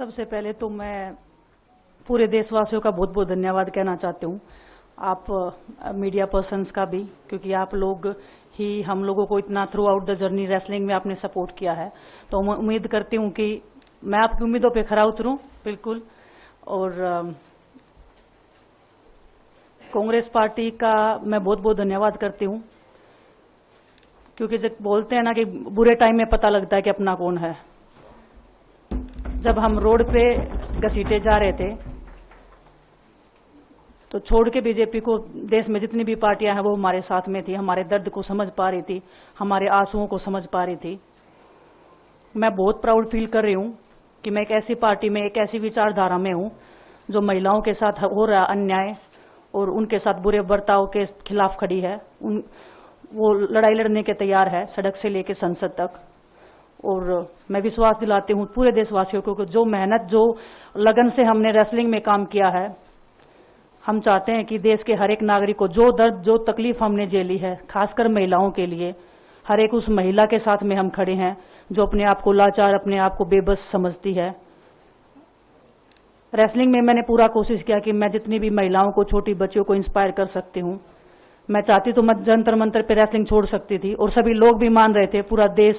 सबसे पहले तो मैं पूरे देशवासियों का बहुत बहुत धन्यवाद कहना चाहती हूँ, आप मीडिया पर्सन्स का भी, क्योंकि आप लोग ही हम लोगों को इतना through out the journey wrestling में आपने सपोर्ट किया है। तो मैं उम्मीद करती हूँ कि मैं आपकी उम्मीदों पे खरा उतरूँ बिल्कुल। और कांग्रेस पार्टी का मैं बहुत बहुत धन्यवाद करती हूँ, क्योंकि जब बोलते हैं ना कि बुरे टाइम में पता लगता है कि अपना कौन है। जब हम रोड पे घसीटे जा रहे थे तो छोड़ के बीजेपी को, देश में जितनी भी पार्टियां हैं वो हमारे साथ में थी, हमारे दर्द को समझ पा रही थी, हमारे आंसुओं को समझ पा रही थी। मैं बहुत प्राउड फील कर रही हूँ कि मैं एक ऐसी पार्टी में, एक ऐसी विचारधारा में हूँ जो महिलाओं के साथ हो रहा अन्याय और उनके साथ बुरे बर्ताव के खिलाफ खड़ी है। वो लड़ाई लड़ने के तैयार है, सड़क से लेकर संसद तक। और मैं विश्वास दिलाती हूँ पूरे देशवासियों को कि जो मेहनत, जो लगन से हमने रेसलिंग में काम किया है, हम चाहते हैं कि देश के हर एक नागरिक को जो दर्द, जो तकलीफ हमने झेली है, खासकर महिलाओं के लिए, हर एक उस महिला के साथ में हम खड़े हैं जो अपने आप को लाचार, अपने आप को बेबस समझती है। रेसलिंग में मैंने पूरा कोशिश किया कि मैं जितनी भी महिलाओं को, छोटी बच्चियों को इंस्पायर कर सकती हूँ। मैं चाहती तो मैं जंतर मंतर पे रेसलिंग छोड़ सकती थी, और सभी लोग भी मान रहे थे, पूरा देश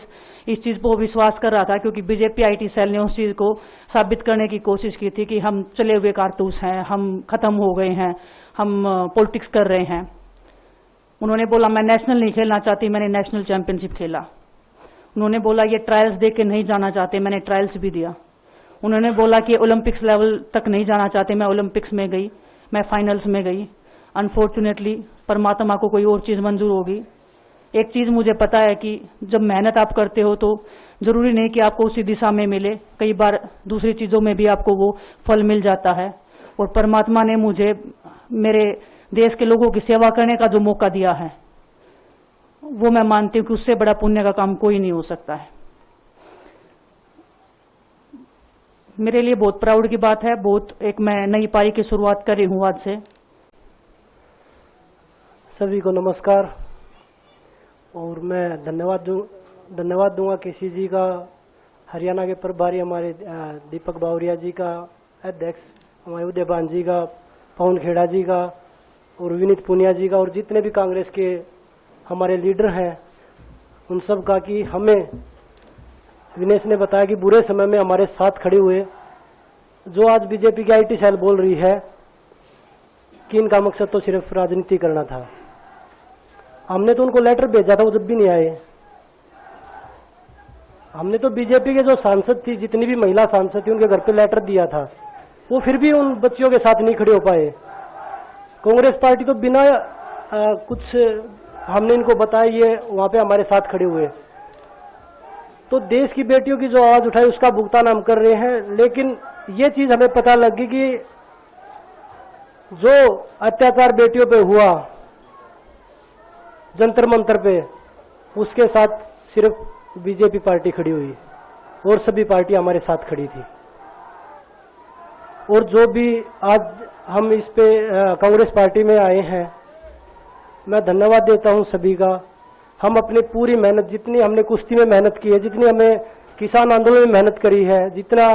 इस चीज को विश्वास कर रहा था, क्योंकि बीजेपी आईटी सेल ने उस चीज को साबित करने की कोशिश की थी कि हम चले हुए कारतूस हैं, हम खत्म हो गए हैं, हम पॉलिटिक्स कर रहे हैं। उन्होंने बोला मैं नेशनल नहीं खेलना चाहती, मैंने नेशनल चैंपियनशिप खेला। उन्होंने बोला ये ट्रायल्स दे के नहीं जाना चाहते, मैंने ट्रायल्स भी दिया। उन्होंने बोला कि ओलंपिक्स लेवल तक नहीं जाना चाहते, मैं ओलंपिक्स में गई, मैं फाइनल्स में गई। अनफॉर्चुनेटली परमात्मा को कोई और चीज मंजूर होगी। एक चीज मुझे पता है कि जब मेहनत आप करते हो तो जरूरी नहीं कि आपको उसी दिशा में मिले, कई बार दूसरी चीजों में भी आपको वो फल मिल जाता है। और परमात्मा ने मुझे मेरे देश के लोगों की सेवा करने का जो मौका दिया है, वो मैं मानती हूँ कि उससे बड़ा पुण्य का काम कोई नहीं हो सकता है। मेरे लिए बहुत प्राउड की बात है। एक मैं नई पारी की शुरुआत कर रही हूँ आज से। सभी को नमस्कार। और मैं धन्यवाद दूंगा केसी जी का, हरियाणा के प्रभारी हमारे दीपक बावरिया जी का, अध्यक्ष हमारे उदयभान जी का, पवन खेड़ा जी का और विनीत पुनिया जी का, और जितने भी कांग्रेस के हमारे लीडर हैं उन सब का, कि हमें विनेश ने बताया कि बुरे समय में हमारे साथ खड़े हुए। जो आज बीजेपी की आईटी सेल बोल रही है कि इनका मकसद तो सिर्फ राजनीति करना था, हमने तो उनको लेटर भेजा था, वो जब भी नहीं आए। हमने तो बीजेपी के जो सांसद थी, जितनी भी महिला सांसद थी, उनके घर पे लेटर दिया था, वो फिर भी उन बच्चियों के साथ नहीं खड़े हो पाए। कांग्रेस पार्टी तो बिना कुछ हमने इनको बताया ये वहां पे हमारे साथ खड़े हुए। तो देश की बेटियों की जो आवाज उठाई उसका भुगतान हम कर रहे हैं। लेकिन ये चीज हमें पता लगी कि जो अत्याचार बेटियों पे हुआ जंतर मंतर पे, उसके साथ सिर्फ बीजेपी पार्टी खड़ी हुई और सभी पार्टी हमारे साथ खड़ी थी। और जो भी आज हम इस पे कांग्रेस पार्टी में आए हैं, मैं धन्यवाद देता हूं सभी का। हम अपनी पूरी मेहनत, जितनी हमने कुश्ती में मेहनत की है, जितनी हमें किसान आंदोलन में मेहनत करी है, जितना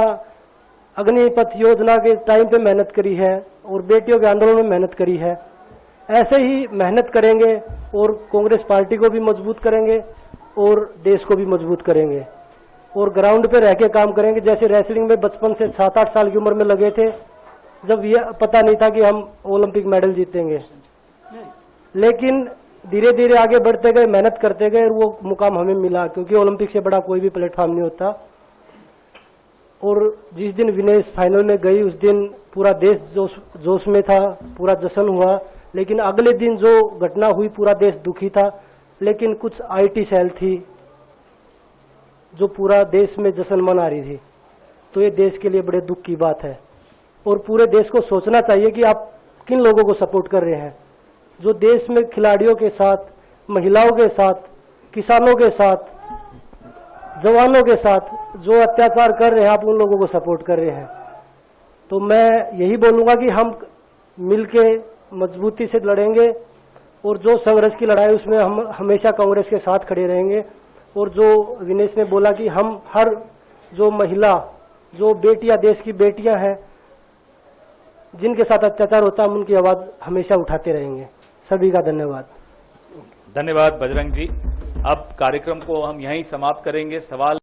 अग्निपथ योजना के टाइम पे मेहनत करी है और बेटियों के आंदोलन में मेहनत करी है, ऐसे ही मेहनत करेंगे और कांग्रेस पार्टी को भी मजबूत करेंगे और देश को भी मजबूत करेंगे। और ग्राउंड पे रह के काम करेंगे। जैसे रेसलिंग में बचपन से 7-8 साल की उम्र में लगे थे, जब यह पता नहीं था कि हम ओलंपिक मेडल जीतेंगे, लेकिन धीरे धीरे आगे बढ़ते गए, मेहनत करते गए और वो मुकाम हमें मिला, क्योंकि ओलंपिक से बड़ा कोई भी प्लेटफॉर्म नहीं होता। और जिस दिन विनेश फाइनल में गई, उस दिन पूरा देश जोश में था, पूरा जश्न हुआ। लेकिन अगले दिन जो घटना हुई, पूरा देश दुखी था। लेकिन कुछ आईटी सेल थी जो पूरा देश में जश्न मना रही थी। तो ये देश के लिए बड़े दुख की बात है। और पूरे देश को सोचना चाहिए कि आप किन लोगों को सपोर्ट कर रहे हैं। जो देश में खिलाड़ियों के साथ, महिलाओं के साथ, किसानों के साथ, जवानों के साथ जो अत्याचार कर रहे हैं, आप उन लोगों को सपोर्ट कर रहे हैं। तो मैं यही बोलूंगा कि हम मिलके मजबूती से लड़ेंगे और जो संघर्ष की लड़ाई उसमें हम हमेशा कांग्रेस के साथ खड़े रहेंगे। और जो विनेश ने बोला कि हम हर जो महिला जो बेटियां, देश की बेटियां हैं, जिनके साथ अत्याचार होता है, हम उनकी आवाज हमेशा उठाते रहेंगे। सभी का धन्यवाद। धन्यवाद बजरंग जी। अब कार्यक्रम को हम यहीं समाप्त करेंगे। सवाल